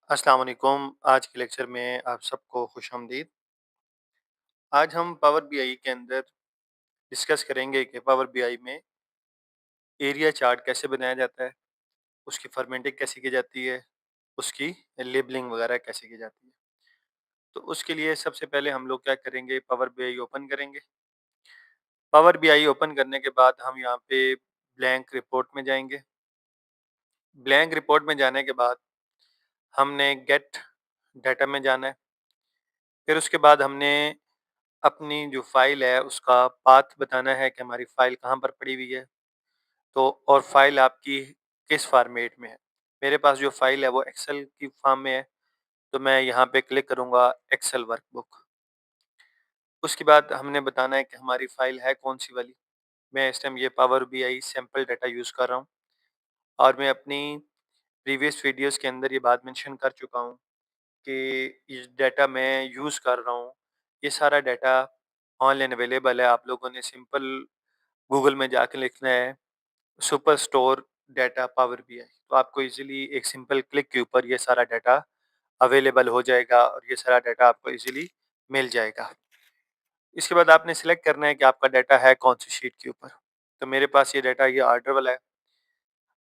अस्सलाम वालेकुम। आज के लेक्चर में आप सबको खुशामदीद। आज हम पावर बीआई के अंदर डिस्कस करेंगे कि पावर बीआई में एरिया चार्ट कैसे बनाया जाता है, उसकी फॉर्मेटिंग कैसे की जाती है, उसकी लेबलिंग वगैरह कैसे की जाती है। तो उसके लिए सबसे पहले हम लोग क्या करेंगे, पावर बीआई ओपन करेंगे। पावर बीआई ओपन करने के बाद हम यहाँ पे ब्लैंक रिपोर्ट में जाएंगे। ब्लैंक रिपोर्ट में जाने के बाद हमने गेट डाटा में जाना है। फिर उसके बाद हमने अपनी जो फ़ाइल है उसका पाथ बताना है कि हमारी फ़ाइल कहाँ पर पड़ी हुई है। तो और फ़ाइल आपकी किस फ़ॉर्मेट में है। मेरे पास जो फ़ाइल है वो एक्सेल की फ़ॉर्म में है, तो मैं यहाँ पे क्लिक करूँगा एक्सेल वर्कबुक। उसके बाद हमने बताना है कि हमारी फ़ाइल है कौन-सी वाली। मैं इस टाइम ये power BI sample data use कर रहा हूँ और मैं अपनी प्रीवियस वीडियोज़ के अंदर ये बात मेंशन कर चुका हूँ कि ये डाटा मैं यूज़ कर रहा हूँ, ये सारा डाटा ऑनलाइन अवेलेबल है। आप लोगों ने सिंपल गूगल में जाके लिखना है super store data power BI, तो आपको इजीली एक सिंपल क्लिक के ऊपर ये सारा डाटा अवेलेबल हो जाएगा और ये सारा डाटा आपको इजीली मिल जाएगा। इसके बाद आपने सिलेक्ट करना है कि आपका डाटा है कौन सी शीट के ऊपर। तो मेरे पास ये डाटा ये ऑर्डर वाला है।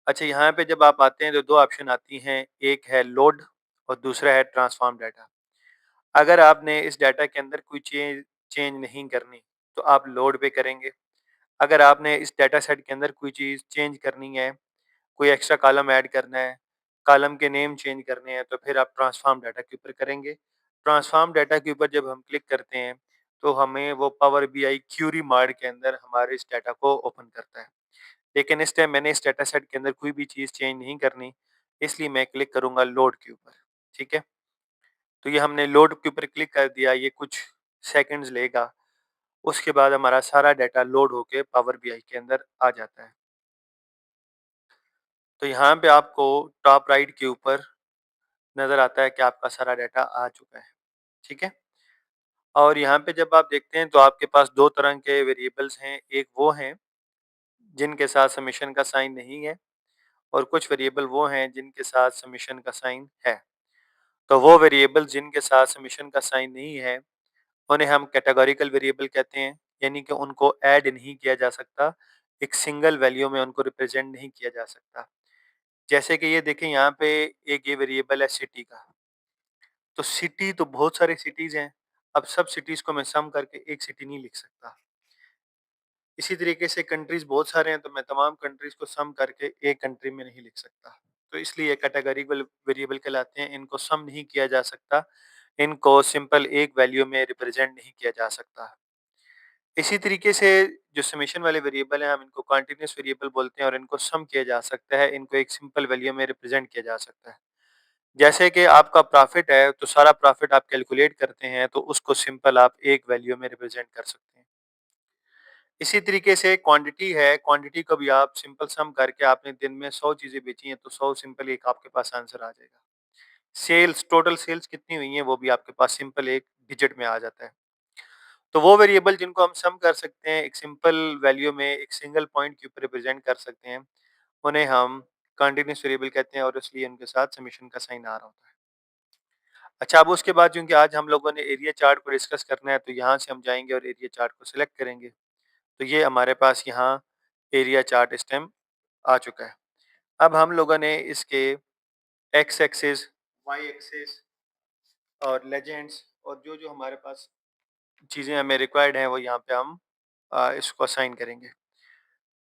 अच्छा, यहाँ पे जब आप आते हैं तो दो ऑप्शन आती हैं, एक है लोड और दूसरा है ट्रांसफॉर्म डाटा। अगर आपने इस डाटा के अंदर कोई चेंज चेंज नहीं करनी तो आप लोड पे करेंगे। अगर आपने इस डाटा सेट के अंदर कोई चीज़ चेंज करनी है, कोई एक्स्ट्रा कॉलम ऐड करना है, कॉलम के नेम चेंज करने हैं, तो फिर आप ट्रांसफॉर्म डाटा के ऊपर करेंगे। ट्रांसफॉर्म डाटा के ऊपर जब हम क्लिक करते हैं, तो हमें वो पावर बीआई क्यूरी मोड के अंदर हमारे इस डाटा को ओपन करता है। लेकिन इस टाइम मैंने इस डाटा सेट के अंदर कोई भी चीज़ चेंज नहीं करनी, इसलिए मैं क्लिक करूँगा लोड के ऊपर, ठीक है? तो ये हमने लोड के ऊपर क्लिक कर दिया, ये कुछ सेकंड्स लेगा। उसके बाद हमारा सारा डाटा लोड होके पावर बीआई के अंदर आ जाता है। तो यहाँ पे आपको टॉप राइट के ऊपर नज़र आता है कि आपका सारा डाटा आ चुका है, ठीक है? और यहाँ पे जब आप देखते हैं तो आपके पास 2 तरह के वेरिएबल्स हैं, एक वो हैं जिनके साथ समेशन का साइन नहीं है और कुछ वेरिएबल वो हैं जिनके साथ समेशन का साइन है। तो वो वेरिएबल जिनके साथ समेशन का साइन नहीं है, उन्हें हम कैटेगोरिकल वेरिएबल कहते हैं, यानी कि उनको ऐड नहीं किया जा सकता, एक सिंगल वैल्यू में उनको रिप्रेजेंट नहीं किया जा सकता। जैसे कि ये देखें, यहाँ पे एक ये वेरिएबल है सिटी का। तो सिटी तो बहुत सारी सिटीज़ हैं, अब सब सिटीज़ को मैं सम करके एक सिटी नहीं लिख सकता। इसी तरीके से कंट्रीज़ बहुत सारे हैं, तो मैं तमाम कंट्रीज़ को सम करके एक कंट्री में नहीं लिख सकता। तो इसलिए ये कैटेगरिकल वेरिएबल कहलाते हैं, इनको सम नहीं किया जा सकता, इनको सिंपल एक वैल्यू में रिप्रेजेंट नहीं किया जा सकता। इसी तरीके से जो समेशन वाले वेरिएबल हैं, हम इनको कंटीन्यूअस वेरिएबल बोलते हैं और इनको सम किया जा सकता है, इनको एक सिंपल वैल्यू में रिप्रेजेंट किया जा सकता है। जैसे कि आपका प्रॉफिट है, तो सारा प्रॉफिट आप कैलकुलेट करते हैं, तो उसको सिंपल आप एक वैल्यू में रिप्रेजेंट कर सकते हैं। इसी तरीके से क्वांटिटी है, क्वांटिटी को भी आप सिंपल सम करके आपने दिन में 100 चीज़ें बेची हैं, तो 100 सिंपल एक आपके पास आंसर आ जाएगा। सेल्स, टोटल सेल्स कितनी हुई हैं, वो भी आपके पास सिंपल एक डिजिट में आ जाता है। तो वो वेरिएबल जिनको हम सम कर सकते हैं, एक सिंपल वैल्यू में एक सिंगल पॉइंट के ऊपर रिप्रेजेंट कर सकते हैं, उन्हें हम कंटीन्यूअस वेरिएबल कहते हैं और इसलिए उनके साथ समेशन का साइन आ रहा होता है। अच्छा, अब उसके बाद चूँकि आज हम लोगों ने एरिया चार्ट को डिस्कस करना है, तो यहाँ से हम जाएँगे और एरिया चार्ट को सिलेक्ट करेंगे। तो ये हमारे पास यहाँ एरिया चार्ट इस टाइम आ चुका है। अब हम लोगों ने इसके एक्स एक्सिस, वाई एक्सिस और लेजेंड्स और जो-जो हमारे पास चीज़ें हमें रिक्वायर्ड हैं, वो यहाँ पे हम इसको असाइन करेंगे।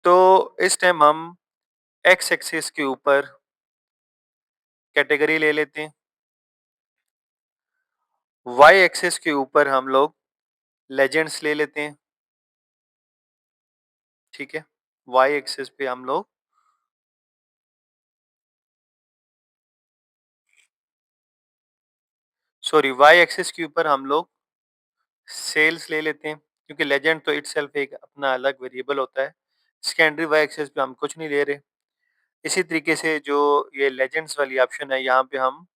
तो इस टाइम हम एक्स एक्सिस के ऊपर कैटेगरी ले लेते हैं। वाई एक्सिस के ऊपर हम लोग लेजेंड्स ले लेते हैं, ठीक है? वाई एक्सिस पे हम लोग सॉरी वाई एक्सिस के ऊपर हम लोग सेल्स ले लेते हैं, क्योंकि लेजेंड तो इटसेल्फ एक अपना अलग वेरिएबल होता है। सेकेंडरी वाई एक्सिस पे हम कुछ नहीं ले रहे। इसी तरीके से जो ये लेजेंड्स वाली ऑप्शन है, यहाँ पे हम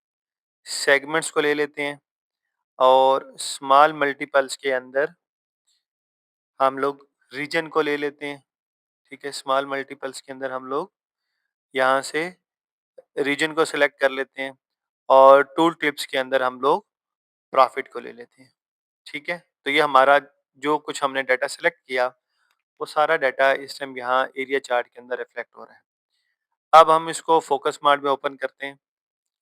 सेगमेंट्स को ले लेते हैं और स्मॉल मल्टीपल्स के अंदर हम लोग रीजन को ले लेते हैं, ठीक है? स्मॉल मल्टीपल्स के अंदर हम लोग यहाँ से रीजन को सिलेक्ट कर लेते हैं और टूल टिप्स के अंदर हम लोग प्रॉफिट को ले लेते हैं। ठीक है? तो ये हमारा जो कुछ हमने डाटा सेलेक्ट किया, वो सारा डाटा इस टाइम यहाँ एरिया चार्ट के अंदर रिफ्लेक्ट हो रहा है। अब हम इसको फोकस मोड में ओपन करते हैं।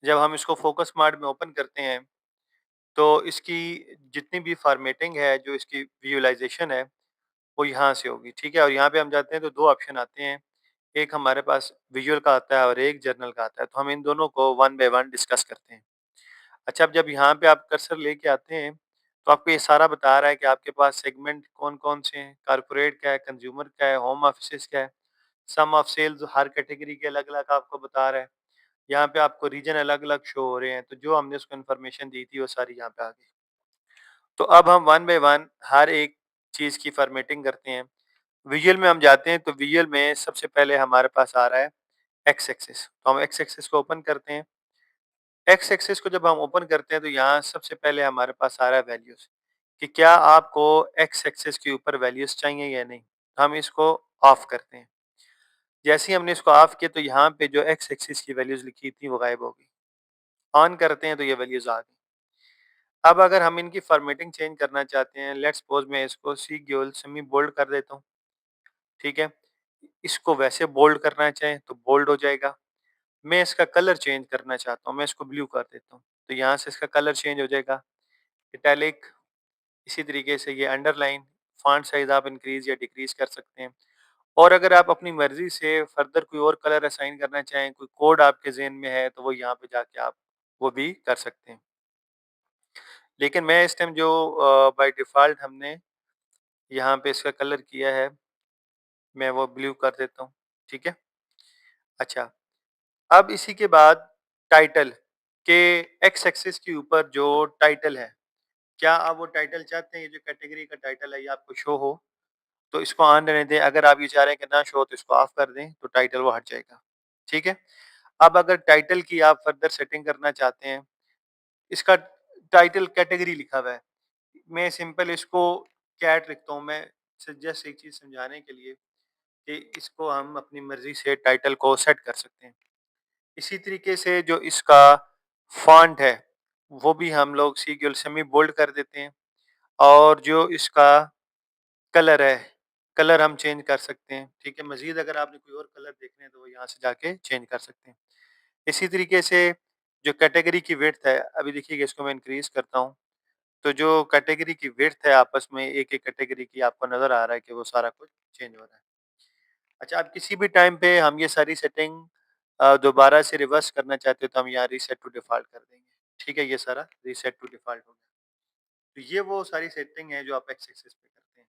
जब हम इसको फोकस मोड में ओपन करते हैं, तो इसकी जितनी भी फॉर्मेटिंग है, जो इसकी विजुअलाइज़ेशन है, वो यहाँ से होगी, ठीक है? और यहाँ पे हम जाते हैं तो 2 ऑप्शन आते हैं। एक हमारे पास विजुअल का आता है और एक जर्नल का आता है। तो हम इन दोनों को वन बाय वन डिस्कस करते हैं। अच्छा, अब जब यहाँ पे आप कर्सर लेके आते हैं, तो आपको ये सारा बता रहा है कि आपके पास सेगमेंट कौन-कौन से हैं, कॉर्पोरेट का है, कंज्यूमर का है, होम ऑफिसेज़ का है, सम ऑफ सेल्स हर कैटेगरी के अलग-अलग आपको बता रहा है। यहाँ पे आपको रीजन अलग-अलग शो हो रहे हैं, तो जो हमने उसको इन्फॉर्मेशन दी थी, वो सारी यहाँ पे आ गई। तो अब हम वन बाय वन हर एक चीज़ की फॉर्मेटिंग करते हैं। विजुअल में हम जाते हैं, तो विजुअल में सबसे पहले हमारे पास आ रहा है एक्स एक्सिस। तो हम एक्स एक्सिस को ओपन करते हैं। एक्स एक्सिस को जब हम ओपन करते हैं, तो यहाँ सबसे पहले हमारे पास आ रहा है वैल्यूज़, कि क्या आपको एक्स एक्सिस के ऊपर वैल्यूज़ चाहिए या नहीं। हम इसको ऑफ करते हैं। जैसे ही हमने इसको ऑफ किया, तो यहाँ पे जो एक्स एक्सिस की वैल्यूज़ लिखी थी, वो गायब हो गई। ऑन करते हैं, तो ये वैल्यूज़ आ गई। अब अगर हम इनकी फॉर्मेटिंग चेंज करना चाहते हैं, लेट्स सपोज़ मैं इसको सी ग्योल सेमी बोल्ड कर देता हूँ, ठीक है? इसको वैसे बोल्ड करना चाहें, तो बोल्ड हो जाएगा। मैं इसका कलर चेंज करना चाहता हूँ, मैं इसको ब्लू कर देता हूँ, तो यहाँ से इसका कलर चेंज हो जाएगा। इटैलिक, इसी तरीके से ये अंडरलाइन, फॉन्ट साइज़ आप इंक्रीज़ या डिक्रीज़ कर सकते हैं। और अगर आप अपनी मर्ज़ी से फर्दर कोई और कलर असाइन करना चाहें, कोई कोड आपके ज़हन में है, तो वो यहाँ पे जाके आप वो भी कर सकते हैं। लेकिन मैं इस टाइम जो बाय डिफ़ॉल्ट हमने यहाँ पे इसका कलर किया है, मैं वो ब्लू कर देता हूँ, ठीक है? अच्छा, अब इसी के बाद टाइटल के एक्स एक्सिस के ऊपर जो टाइटल है, क्या आप वो टाइटल चाहते हैं, ये जो कैटेगरी का टाइटल है, ये आपको शो हो? तो इसको ऑन रहने दें। अगर आप ये चाह रहे हैं कि ना शो हो, तो इसको ऑफ कर दें, तो टाइटल वो हट जाएगा, ठीक है? अब अगर टाइटल की आप फर्दर सेटिंग करना चाहते हैं, इसका टाइटल कैटेगरी लिखा हुआ है। मैं सिंपल इसको कैट लिखता हूँ, मैं जस्ट एक चीज़ समझाने के लिए कि इसको हम अपनी मर्ज़ी से टाइटल को सेट कर सकते हैं। इसी तरीके से जो इसका फ़ॉन्ट है, वो भी हम लोग सीक्वल सेमी बोल्ड कर देते हैं, और जो इसका कलर है, कलर हम चेंज कर सकते हैं, ठीक है? मज़ीद अगर आपने कोई और कलर देखने हैं, तो वो यहाँ से जाके चेंज कर सकते हैं। इसी तरीके से जो कैटेगरी की विड्थ है, अभी देखिएगा इसको मैं इंक्रीज़ करता हूँ, तो जो कैटेगरी की विड्थ है आपस में एक-एक कैटेगरी की आपको नज़र आ रहा है कि वो सारा कुछ चेंज हो रहा है। अच्छा, अब किसी भी टाइम पे हम ये सारी सेटिंग दोबारा से रिवर्स करना चाहते हो, तो हम यहाँ रीसेट टू डिफ़ॉल्ट कर देंगे। ठीक है? ये सारा रीसेट टू डिफ़ॉल्ट हो गया। तो ये वो सारी सेटिंग है जो आप एक्स एक्सिस पे करते हैं।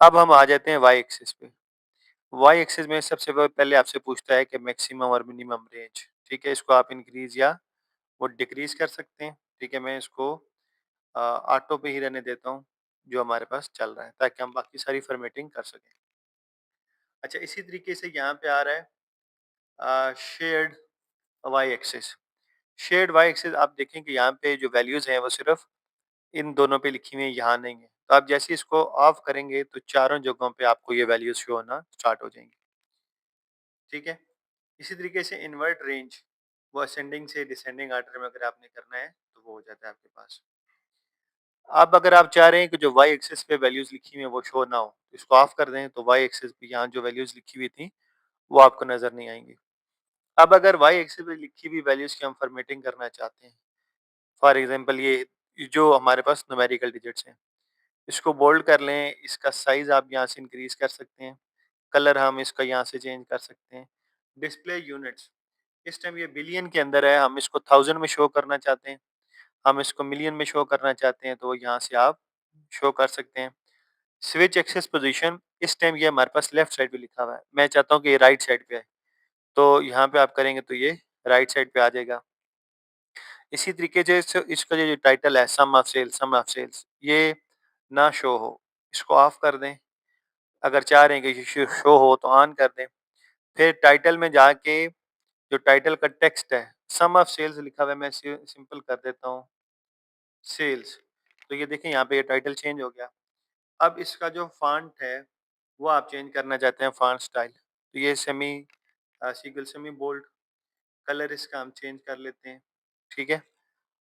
अब हम आ जाते हैं वाई एक्सिस पे। वाई एक्सिस में सबसे पहले आपसे पूछता है कि मैक्सिमम और मिनिमम रेंज, ठीक है? इसको आप इंक्रीज़ या वो डिक्रीज़ कर सकते हैं, ठीक है? मैं इसको ऑटो पे ही रहने देता हूँ, जो हमारे पास चल रहा है, ताकि हम बाकी सारी फ़ॉर्मेटिंग कर सकें। अच्छा, इसी तरीके से यहाँ पे आ रहा है shared Y axis. Shared Y axis आप देखें कि यहाँ पे जो वैल्यूज़ हैं, वो सिर्फ़ इन दोनों पे लिखी हुई हैं, यहाँ नहीं है। तो आप जैसे ही इसको ऑफ करेंगे, तो चारों जगहों पे आपको ये वैल्यूज़ शो होना स्टार्ट हो जाएँगी, ठीक है? इसी तरीके से इनवर्ट रेंज, वो असेंडिंग से डिसेंडिंग ऑर्डर में अगर आपने करना है, तो वो हो जाता है आपके पास। अब अगर आप चाह रहे हैं कि जो वाई एक्सिस पे वैल्यूज़ लिखी हुई हैं, वो शो ना हो, तो इसको ऑफ कर दें, तो वाई एक्सिस पे यहाँ जो वैल्यूज़ लिखी हुई थी, वो आपको नज़र नहीं आएँगी। अब अगर वाई एक्सिस पे लिखी हुई वैल्यूज़ की हम फॉर्मेटिंग करना चाहते हैं, फॉर एग्ज़ाम्पल ये जो हमारे पास न्यूमेरिकल डिजिट्स हैं, इसको बोल्ड कर लें, इसका साइज़ आप यहाँ से इंक्रीज़ कर सकते हैं, कलर हम इसका यहाँ से चेंज कर सकते हैं। डिस्प्ले यूनिट्स, इस टाइम ये बिलियन के अंदर है, हम इसको थाउज़ेंड में शो करना चाहते हैं, हम इसको मिलियन में शो करना चाहते हैं, तो यहाँ से आप शो कर सकते हैं। स्विच एक्सेस पोज़ीशन, इस टाइम ये हमारे पास लेफ्ट साइड पे लिखा हुआ है, मैं चाहता हूँ कि ये राइट साइड पे है, तो यहाँ पे आप करेंगे तो ये राइट साइड पे आ जाएगा। इसी तरीके से इसका जो टाइटल है सम ऑफ सेल्स, ये ना शो हो, इसको ऑफ कर दें। अगर चाह रहे हैं कि शो हो, तो ऑन कर दें। फिर टाइटल में जाके जो टाइटल का टेक्स्ट है, सम ऑफ सेल्स लिखा हुआ है, मैं सिंपल कर देता हूँ सेल्स। तो ये देखें यहाँ पे ये टाइटल चेंज हो गया। अब इसका जो फॉन्ट है, वो आप चेंज करना चाहते हैं, फॉन्ट स्टाइल। तो ये सेमी बोल्ड, कलर इसका हम चेंज कर लेते हैं। ठीक है?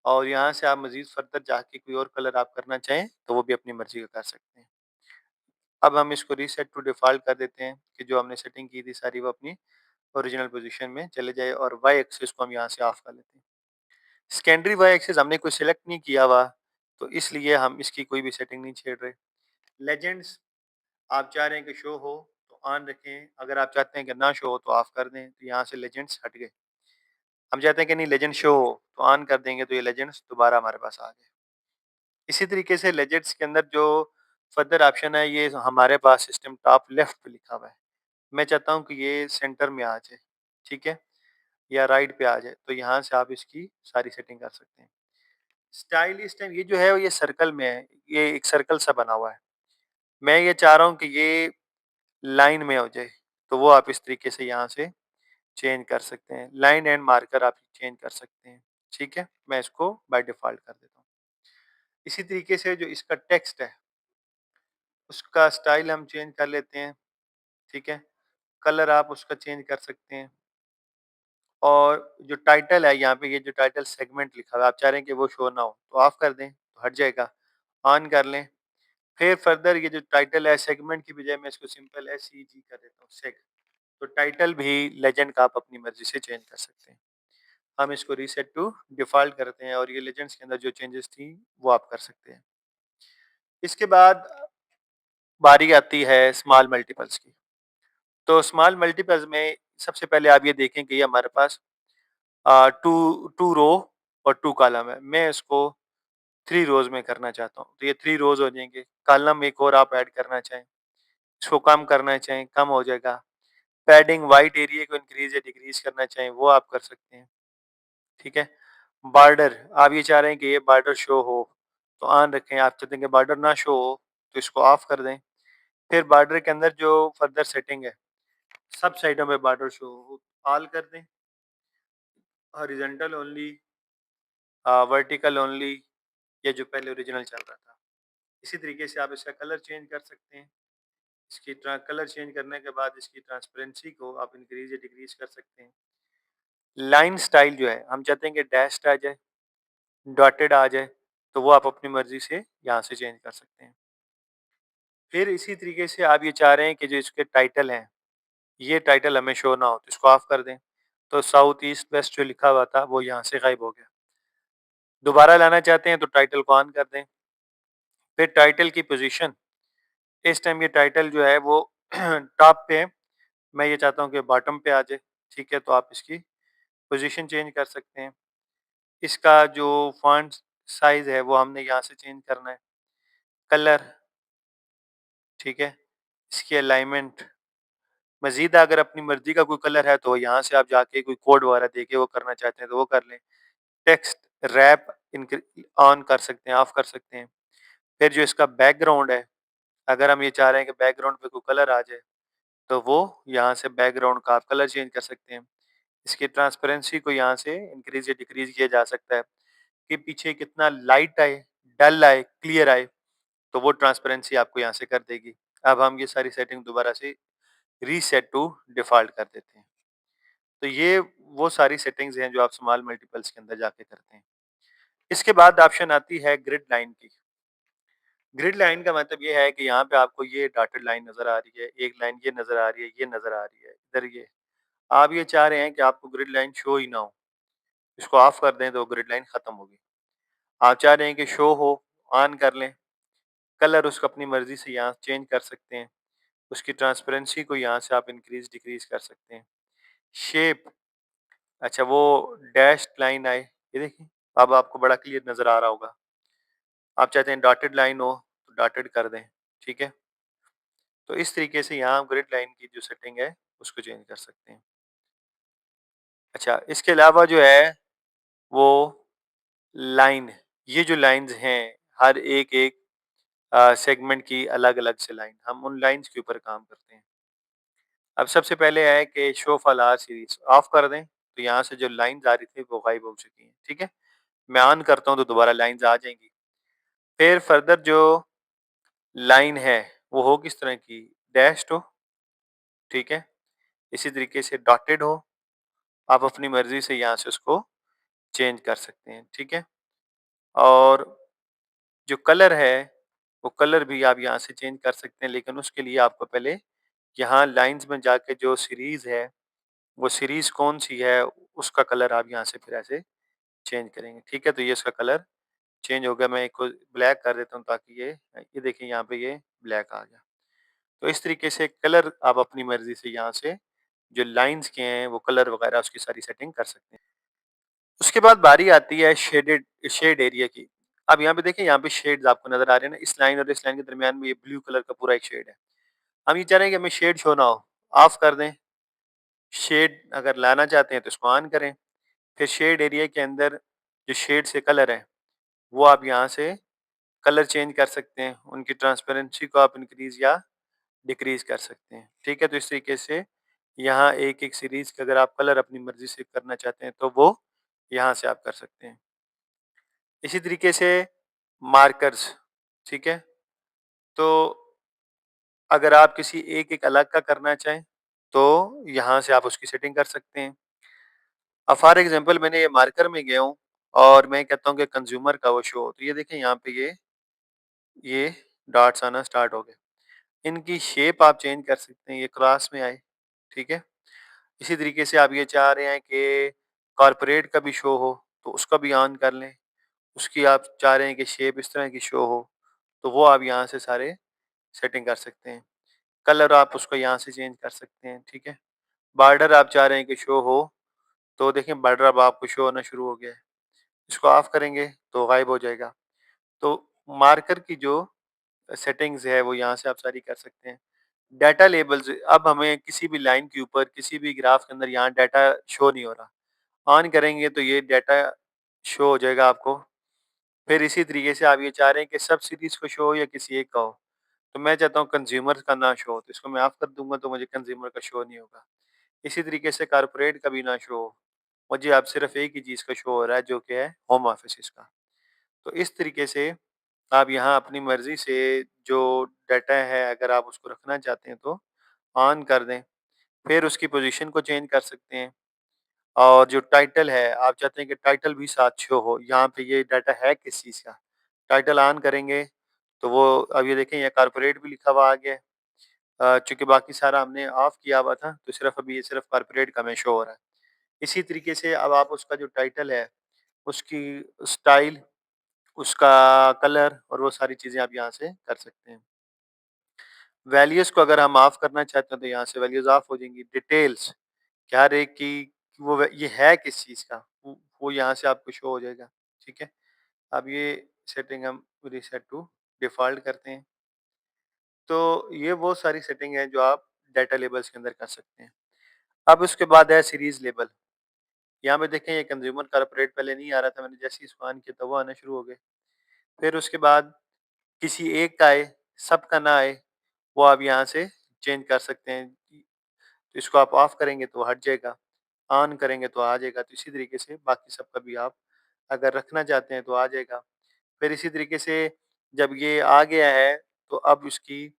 और यहाँ से आप मज़ीद फ़र्दर जाके कोई और कलर आप करना चाहें, तो वो भी अपनी मर्ज़ी का कर सकते हैं। अब हम इसको रीसेट टू डिफ़ॉल्ट कर देते हैं कि जो हमने सेटिंग की थी सारी वो अपनी ओरिजिनल पोज़ीशन में चले जाए और वाई एक्सिस को हम यहाँ से ऑफ कर लेते हैं। सेकेंडरी वाई एक्सिस हमने कोई सिलेक्ट नहीं किया हुआ, तो इसलिए हम इसकी कोई भी सेटिंग नहीं छेड़ रहे। लेजेंड्स आप चाह रहे हैं कि शो हो, तो ऑन रखें, अगर आप चाहते हैं कि ना शो हो तो ऑफ कर दें, तो यहाँ से लेजेंड्स हट गए। हम चाहते हैं कि नहीं लेजेंड शो हो, तो ऑन कर देंगे तो ये लेजेंड्स दोबारा हमारे पास आ गए। इसी तरीके से लेजेंड्स के अंदर जो फर्दर ऑप्शन है ये हमारे पास सिस्टम टॉप लेफ्ट पे लिखा हुआ है। मैं चाहता हूँ कि ये सेंटर में आ जाए, ठीक है? या राइट पे आ जाए, तो यहाँ से आप इसकी सारी सेटिंग कर सकते हैं। स्टाइल इस टाइम ये जो है ये सर्कल में है, ये एक सर्कल सा बना हुआ है। मैं ये चाह रहा हूँ कि ये लाइन में हो जाए, तो वो आप इस तरीके से यहाँ से चेंज कर सकते हैं। लाइन एंड मार्कर आप चेंज कर सकते हैं, ठीक है? मैं इसको बाय डिफ़ॉल्ट कर देता हूँ। इसी तरीके से जो इसका टेक्स्ट है, उसका स्टाइल हम चेंज कर लेते हैं, ठीक है? कलर आप उसका चेंज कर सकते हैं और जो टाइटल है यहाँ पे ये जो टाइटल सेगमेंट लिखा हुआ है, आप चाह रहे हैं कि वो शो ना हो, तो ऑफ कर दें, तो हट जाएगा। ऑन कर लें, फिर फर्दर ये जो टाइटल है सेगमेंट की बजाय मैं इसको सिंपल एसईजी कर देता हूँ, सेग। तो टाइटल भी लेजेंड का आप अपनी मर्ज़ी से चेंज कर सकते हैं। हम इसको रीसेट टू डिफ़ॉल्ट करते हैं और ये लेजेंड्स के अंदर जो चेंजेस थी, वो आप कर सकते हैं। इसके बाद बारी आती है स्मॉल मल्टीपल्स की। तो स्मॉल मल्टीपल्स में सबसे पहले आप ये देखें कि ये हमारे पास 2 2 रो और 2 कॉलम है। मैं इसको 3 रोज़ में करना चाहता हूँ। तो ये 3 रोज़ हो जाएँगे। कॉलम एक और आप ऐड करना चाहें, इसको कम करना चाहें, कम हो जाएगा। पैडिंग व्हाइट एरिया को इंक्रीज़ या डिक्रीज़ करना चाहें, वो आप कर सकते हैं। ठीक है? बॉर्डर आप ये चाह रहे हैं कि ये बॉर्डर शो हो, तो ऑन रखें। आप चाहते हैं कि बॉर्डर ना शो हो, तो इसको ऑफ कर दें। फिर बॉर्डर के अंदर जो फर्दर सेटिंग है, सब साइडों में बॉर्डर शो हो, ऑल कर दें। हॉरिज़ॉन्टल ओनली, वर्टिकल ओनली, ये जो पहले ओरिजिनल चल रहा था। इसी तरीके से आप इसका कलर चेंज कर सकते हैं। इसकी कलर चेंज करने के बाद इसकी ट्रांसपेरेंसी को आप इंक्रीज़ या डिक्रीज़ कर सकते हैं। लाइन स्टाइल जो है, हम चाहते हैं कि डैश्ड आ जाए, डॉटेड आ जाए, तो वो आप अपनी मर्ज़ी से यहाँ से चेंज कर सकते हैं। फिर इसी तरीके से आप ये चाह रहे हैं कि जो इसके टाइटल हैं, ये टाइटल हमें शो ना हो, तो इसको ऑफ कर दें। तो साउथ, ईस्ट, वेस्ट जो लिखा हुआ था, वो यहाँ से गायब हो गया। दोबारा लाना चाहते हैं तो टाइटल को ऑन कर दें। फिर टाइटल की पोज़ीशन, इस टाइम ये टाइटल जो है वो टॉप पे है, मैं ये चाहता हूँ कि बॉटम पे आ जाए, ठीक है? तो आप इसकी पोज़ीशन चेंज कर सकते हैं। इसका जो फ़ॉन्ट साइज़ है, वो हमने यहाँ से चेंज करना है। कलर, ठीक है? इसकी अलाइनमेंट, मज़ीद अगर अपनी मर्ज़ी का कोई कलर है, तो यहाँ से आप जाके कोई कोड वगैरह देके वो करना चाहते हैं, तो वो कर लें। टेक्स्ट रैप इनक ऑन कर सकते हैं, ऑफ कर सकते हैं। फिर जो इसका बैकग्राउंड है, अगर हम ये चाह रहे हैं कि बैकग्राउंड पे कोई कलर आ जाए, तो वो यहाँ से बैकग्राउंड का आप कलर चेंज कर सकते हैं। इसकी ट्रांसपेरेंसी को यहाँ से इंक्रीज़ या डिक्रीज़ किया जा सकता है कि पीछे कितना लाइट आए, डल आए, क्लियर आए, तो वो ट्रांसपेरेंसी आपको यहाँ से कर देगी। अब हम ये सारी सेटिंग दोबारा से रीसेट टू डिफ़ॉल्ट कर देते हैं। तो ये वो सारी सेटिंग्स हैं जो आप स्मॉल मल्टीपल्स के अंदर जाके करते हैं। इसके बाद ऑप्शन आती है ग्रिड लाइन की। ग्रिड लाइन का मतलब ये है कि यहाँ पे आपको ये डॉटेड लाइन नज़र आ रही है, एक लाइन ये नज़र आ रही है, ये नज़र आ रही है, इधर ये। आप ये चाह रहे हैं कि आपको ग्रिड लाइन शो ही ना हो, इसको ऑफ कर दें तो ग्रिड लाइन खत्म होगी। आप चाह रहे हैं कि शो हो, ऑन कर लें। कलर उसको अपनी मर्ज़ी से यहाँ चेंज कर सकते हैं। उसकी ट्रांसपेरेंसी को यहाँ से आप इंक्रीज़ डिक्रीज़ कर सकते हैं। शेप, अच्छा वो डैश्ड लाइन आए, ये देखिए, अब आपको बड़ा क्लियर नज़र आ रहा होगा। आप चाहते हैं डॉटेड लाइन हो, तो डॉटेड कर दें, ठीक है? तो इस तरीके से यहाँ आप ग्रिड लाइन की जो सेटिंग है, उसको चेंज कर सकते हैं। अच्छा, इसके अलावा जो है, वो लाइन, ये जो लाइन्स हैं, हर एक-एक सेगमेंट की अलग-अलग से लाइन, हम उन लाइन्स के ऊपर काम करते हैं। अब सबसे पहले है कि शो फॉर सीरीज़ ऑफ कर दें, तो यहाँ से जो लाइन्स आ रही थी, वो गायब हो चुकी हैं, ठीक है? मैं ऑन करता हूँ, तो दोबारा लाइन्स आ जाएँगी। फिर फर्दर जो लाइन है, वो हो किस तरह की? डैश्ड हो, ठीक है? इसी तरीके से डॉटेड हो, आप अपनी मर्ज़ी से यहाँ से उसको चेंज कर सकते हैं, ठीक है? और जो कलर है, वो कलर भी आप यहाँ से चेंज कर सकते हैं, लेकिन उसके लिए आपको पहले यहाँ लाइन्स में जाके जो सीरीज़ है, वो सीरीज़ कौन-सी है, उसका कलर आप यहाँ से फिर ऐसे चेंज करेंगे, ठीक है? तो ये इसका कलर चेंज हो गया, मैं इसको ब्लैक कर देता हूँ ताकि ये देखिए यहाँ पे ये ब्लैक आ गया। तो इस तरीके से कलर आप अपनी मर्ज़ी से यहाँ से जो लाइन्स के हैं, वो कलर वगैरह उसकी सारी सेटिंग कर सकते हैं। उसके बाद बारी आती है शेड एरिया की। अब यहाँ पे देखिए, यहाँ पे शेड्स आपको नज़र आ रहे हैं ना, इस लाइन और इस लाइन के दरमियान में ये ब्लू कलर का पूरा एक शेड है। हम ये चाह रहे हैं कि हमें शेड शो ना हो, ऑफ कर दें। शेड अगर लाना चाहते हैं तो इसको ऑन करें। फिर शेड एरिया के अंदर जो शेड से कलर है, वो आप यहाँ से कलर चेंज कर सकते हैं। उनकी ट्रांसपेरेंसी को आप इंक्रीज़ या डिक्रीज़ कर सकते हैं। ठीक है? तो इस तरीके से यहाँ एक-एक सीरीज़ का अगर आप कलर अपनी मर्ज़ी से करना चाहते हैं, तो वो यहाँ से आप कर सकते हैं। इसी तरीके से मार्कर्स, ठीक है? तो अगर आप किसी एक-एक अलग का करना चाहें, तो यहाँ से आप उसकी सेटिंग कर सकते हैं। अब फॉर एग्ज़ाम्पल मैंने ये मार्कर में गया हूँ और मैं कहता हूँ कि कंज़्यूमर का वो शो हो, तो ये देखें यहाँ पे ये डॉट्स आना स्टार्ट हो गए। इनकी शेप आप चेंज कर सकते हैं, ये क्रॉस में आए, ठीक है? इसी तरीके से आप ये चाह रहे हैं कि कॉर्पोरेट का भी शो हो, तो उसका भी ऑन कर लें। उसकी आप चाह रहे हैं कि शेप इस तरह की शो हो, तो वो आप यहाँ से सारे सेटिंग कर सकते हैं। कलर आप उसको यहाँ से चेंज कर सकते हैं, ठीक है? बॉर्डर आप चाह रहे हैं कि शो हो, तो देखें बॉर्डर अब आपको शो होना शुरू हो गया है। इसको ऑफ करेंगे तो गायब हो जाएगा। तो मार्कर की जो सेटिंग्स है वो यहाँ से आप सारी कर सकते हैं। डाटा लेबल्स, अब हमें किसी भी लाइन के ऊपर, किसी भी ग्राफ के अंदर यहाँ डाटा शो नहीं हो रहा। ऑन करेंगे तो ये डाटा शो हो जाएगा आपको। फिर इसी तरीके से आप ये चाह रहे हैं कि सब सीरीज़ को शो हो या किसी एक का हो। तो मैं चाहता हूँ कंज़्यूमर का ना शो हो, तो इसको मैं ऑफ कर दूँगा तो मुझे कंज़्यूमर का शो नहीं होगा। इसी तरीके से कॉर्पोरेट का भी ना शो हो, मुझे अब सिर्फ़ एक ही चीज़ का शो हो रहा है जो कि है होम ऑफिसेज़ का। तो इस तरीके से आप यहाँ अपनी मर्ज़ी से जो डाटा है, अगर आप उसको रखना चाहते हैं तो ऑन कर दें। फिर उसकी पोज़ीशन को चेंज कर सकते हैं और जो टाइटल है, आप चाहते हैं कि टाइटल भी साथ शो हो, यहाँ पे ये डाटा है किस चीज़ का। टाइटल ऑन करेंगे तो वो अब ये देखें, ये कॉर्पोरेट भी लिखा हुआ आ गया है। चूँकि बाकी सारा हमने ऑफ किया हुआ था, तो सिर्फ़ अभी ये सिर्फ़ कॉर्पोरेट का हमें शो हो रहा है। इसी तरीके से अब आप उसका जो टाइटल है, उसकी स्टाइल, उसका कलर और वो सारी चीज़ें आप यहाँ से कर सकते हैं। वैल्यूज़ को अगर हम ऑफ करना चाहते हैं, तो यहाँ से वैल्यूज़ ऑफ हो जाएँगी। डिटेल्स, कि हर एक की वो ये है किस चीज़ का, वो यहाँ से आपको शो हो जाएगा, ठीक है? अब ये सेटिंग हम रीसेट टू डिफ़ॉल्ट करते हैं। तो ये वो सारी सेटिंग है जो आप डाटा लेबल्स के अंदर कर सकते हैं। अब उसके बाद है सीरीज़ लेबल। यहाँ पे देखें, ये कंज़्यूमर कॉर्पोरेट पहले नहीं आ रहा था, मैंने जैसे ही इसको ऑन किया तो वो आना शुरू हो गए। फिर उसके बाद किसी एक का आए, सबका ना आए, वो आप यहाँ से चेंज कर सकते हैं। तो इसको आप ऑफ करेंगे तो हट जाएगा, ऑन करेंगे तो आ जाएगा। तो इसी तरीके से बाकी सबका भी आप अगर रखना चाहते हैं तो आ जाएगा। फिर इसी तरीके से जब ये आ गया है, तो अब इसकी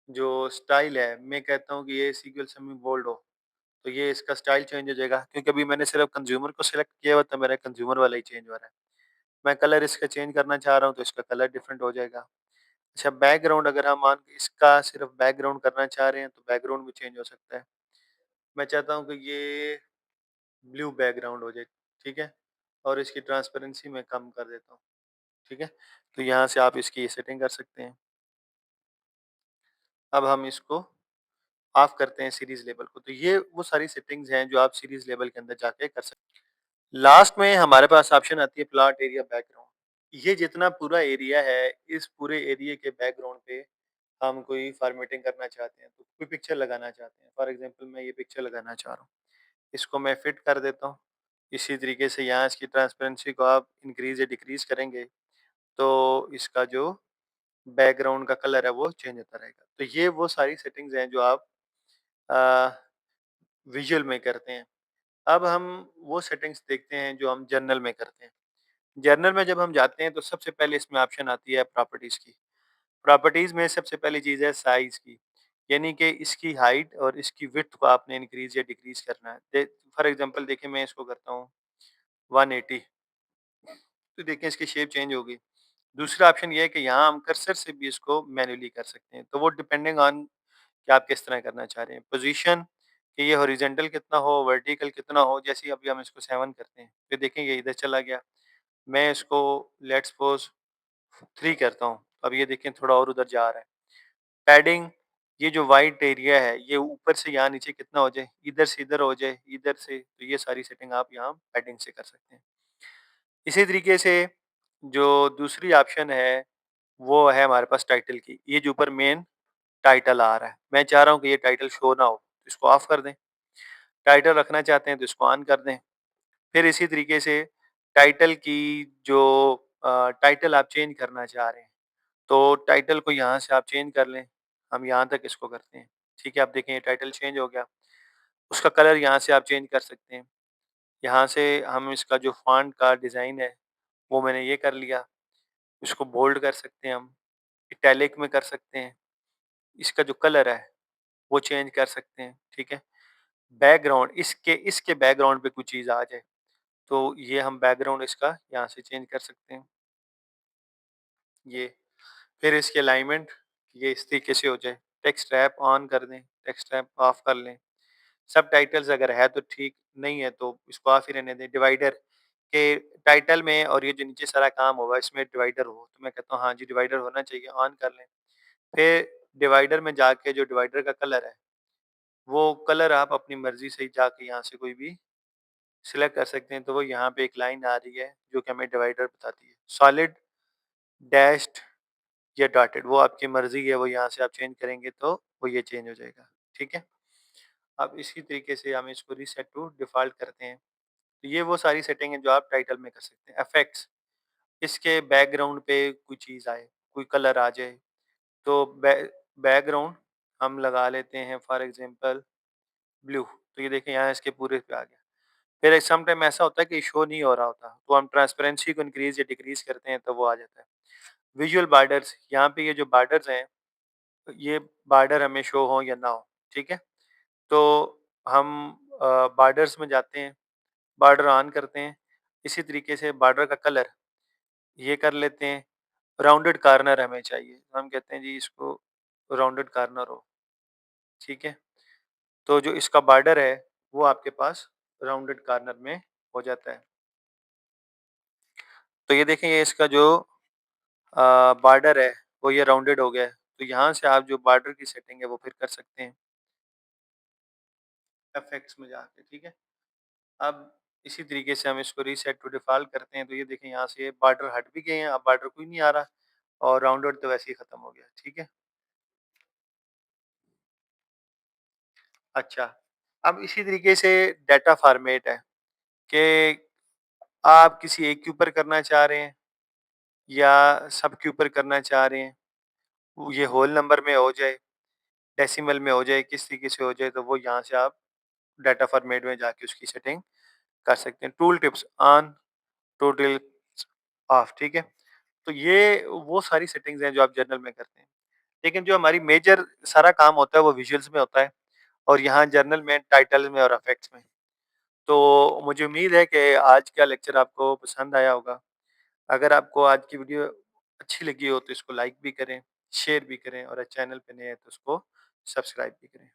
जो स्टाइल है, मैं कहता हूँ कि ये सीक्वल सेमी बोल्ड हो, तो ये इसका स्टाइल चेंज हो जाएगा, क्योंकि अभी मैंने सिर्फ़ कंज़्यूमर को सिलेक्ट किया हुआ था, मेरा कंज़्यूमर वाला ही चेंज हो रहा है। मैं कलर इसका चेंज करना चाह रहा हूँ, तो इसका कलर डिफरेंट हो जाएगा। अच्छा, बैकग्राउंड अगर हम मान के इसका सिर्फ़ बैकग्राउंड करना चाह रहे हैं, तो बैकग्राउंड भी चेंज हो सकता है। मैं चाहता हूँ कि ये ब्लू बैकग्राउंड हो जाए, ठीक है? और इसकी ट्रांसपेरेंसी मैं कम कर देता हूँ, ठीक है? तो यहाँ से आप इसकी सेटिंग कर सकते हैं। अब हम इसको ऑफ करते हैं सीरीज़ लेबल को। तो ये वो सारी सेटिंग्स हैं जो आप सीरीज़ लेबल के अंदर जाके कर सकते हैं। लास्ट में हमारे पास ऑप्शन आती है प्लॉट एरिया बैकग्राउंड। ये जितना पूरा एरिया है, इस पूरे एरिया के बैकग्राउंड पे हम कोई फ़ॉर्मेटिंग करना चाहते हैं, तो कोई पिक्चर लगाना चाहते हैं। फॉर एग्ज़ाम्पल मैं ये पिक्चर लगाना चाह रहा हूँ। इसको मैं फिट कर देता हूँ। इसी तरीके से यहाँ इसकी ट्रांसपेरेंसी को आप इंक्रीज़ या डिक्रीज़ करेंगे, तो इसका जो बैकग्राउंड का कलर है वो चेंज होता रहेगा। तो ये वो सारी सेटिंग्स हैं जो आप अ, विज़ुअल में करते हैं। अब हम वो सेटिंग्स देखते हैं जो हम जर्नल में करते हैं। जर्नल में जब हम जाते हैं तो सबसे पहले इसमें ऑप्शन आती है प्रॉपर्टीज़ की। प्रॉपर्टीज़ में सबसे पहली चीज़ है साइज़ की, यानी कि इसकी हाइट और इसकी विड्थ को आपने इंक्रीज़ या डिक्रीज़ करना है। फॉर एग्ज़ाम्पल देखिए, मैं इसको करता हूँ 180, तो देखिए इसकी शेप चेंज हो गई। दूसरा ऑप्शन ये है कि यहाँ हम कर्सर से भी इसको मैन्युअली कर सकते हैं। तो वो डिपेंडिंग ऑन कि आप किस तरह करना चाह रहे हैं। पोज़ीशन कि ये हॉरिज़ॉन्टल कितना हो, वर्टिकल कितना हो, जैसे ही अभी हम इसको 7 करते हैं। फिर देखें ये इधर चला गया। मैं इसको लेट्स सपोज़ 3 करता हूँ। अब ये देखें थोड़ा और उधर जा रहा है। पैडिंग ये जो व्हाइट एरिया है, ये ऊपर से यहाँ नीचे कितना हो जाए, इधर से इधर हो जाए, इधर से, तो ये सारी सेटिंग आप यहाँ पैडिंग से कर सकते हैं। इसी तरीके से जो दूसरी ऑप्शन है, वो है हमारे पास टाइटल की। ये जो ऊपर मेन टाइटल आ रहा है, मैं चाह रहा हूँ कि ये टाइटल शो ना हो, तो इसको ऑफ कर दें। टाइटल रखना चाहते हैं तो इसको ऑन कर दें। फिर इसी तरीके से टाइटल की जो टाइटल आप चेंज करना चाह रहे हैं, तो टाइटल को यहाँ से आप चेंज कर लें। हम यहाँ तक इसको करते हैं। ठीक है, आप देखें ये टाइटल चेंज हो गया। उसका कलर यहाँ से आप चेंज कर सकते हैं। यहाँ से हम इसका जो फ़ॉन्ट का डिज़ाइन है, वो मैंने ये कर लिया। इसको बोल्ड कर सकते हैं हम, इटैलिक में कर सकते हैं। इसका जो कलर है, वो चेंज कर सकते हैं, ठीक है? बैकग्राउंड इसके इसके बैकग्राउंड पे कोई चीज़ आ जाए, तो ये हम बैकग्राउंड इसका यहाँ से चेंज कर सकते हैं, ये। फिर इसकी अलाइनमेंट ये इस तरीके से हो जाए। टेक्स्ट रैप ऑन कर दें, टेक्स्ट रैप ऑफ कर लें। सबटाइटल्स अगर है तो ठीक, नहीं है तो इसको ऑफ ही रहने दें। डिवाइडर के टाइटल में और ये जो नीचे सारा काम होगा इसमें डिवाइडर हो, तो मैं कहता हूँ हाँ जी डिवाइडर होना चाहिए, ऑन कर लें। फिर डिवाइडर में जाके जो डिवाइडर का कलर है, वो कलर आप अपनी मर्ज़ी से जाके यहाँ से कोई भी सिलेक्ट कर सकते हैं। तो वो यहाँ पे एक लाइन आ रही है जो कि हमें डिवाइडर बताती है। सॉलिड, डैश्ड या डॉटेड वो आपकी मर्ज़ी है, वो यहाँ से आप चेंज करेंगे तो वो ये चेंज हो जाएगा, ठीक है? अब इसी तरीके से हम इसको रीसेट टू डिफ़ॉल्ट करते हैं। तो ये वो सारी सेटिंग है जो आप टाइटल में कर सकते हैं। इफ़ेक्ट्स इसके बैकग्राउंड पे कोई चीज़ आए, कोई कलर आ जाए, तो बैकग्राउंड हम लगा लेते हैं फॉर एग्ज़ाम्पल ब्लू। तो ये देखें यहाँ इसके पूरे पे आ गया। फिर सम टाइम ऐसा होता है कि शो नहीं हो रहा होता, तो हम ट्रांसपेरेंसी को इंक्रीज़ या डिक्रीज़ करते हैं तो वो आ जाता है। विजुअल बॉर्डर्स यहाँ पे ये जो बॉर्डर्स हैं, ये बॉर्डर हमें शो हो या ना हो, ठीक है? तो हम बॉर्डर्स में जाते हैं, बॉर्डर ऑन करते हैं। इसी तरीके से बॉर्डर का कलर ये कर लेते हैं। राउंडेड कॉर्नर हमें चाहिए, तो हम कहते हैं जी इसको राउंडेड कॉर्नर हो, ठीक है? तो जो इसका बॉर्डर है, वो आपके पास राउंडेड कॉर्नर में हो जाता है। तो ये देखें ये इसका जो बॉर्डर है, वो ये राउंडेड हो गया है। तो यहाँ से आप जो बॉर्डर की सेटिंग है, वो फिर कर सकते हैं इफेक्ट्स में जाके, ठीक है? अब इसी तरीके से हम इसको रीसेट टू डिफ़ॉल्ट करते हैं, तो ये देखें यहाँ से ये बॉर्डर हट भी गए हैं, अब बॉर्डर कोई नहीं आ रहा और राउंडेड तो वैसे ही खत्म हो गया, ठीक है? अच्छा, अब इसी तरीके से डाटा फॉर्मेट है कि आप किसी एक के ऊपर करना चाह रहे हैं या सब के ऊपर करना चाह रहे हैं, वो ये होल नंबर में हो जाए, डेसिमल में हो जाए, किस तरीके से हो जाए, तो वो यहाँ से आप डाटा फॉर्मेट में जाके उसकी सेटिंग कर सकते हैं। Tool tips on, tool tips of, ठीक है? तो ये वो सारी सेटिंग्स हैं जो आप जर्नल में करते हैं। लेकिन जो हमारी मेजर सारा काम होता है वो विजुअल्स में होता है और यहाँ जर्नल में, टाइटल में और इफेक्ट्स में। तो मुझे उम्मीद है कि आज का लेक्चर आपको पसंद आया होगा। अगर आपको आज की वीडियो अच्छी लगी हो तो इसको लाइक भी करें, शेयर भी करें और चैनल पे नए हैं तो उसको सब्सक्राइब भी करें।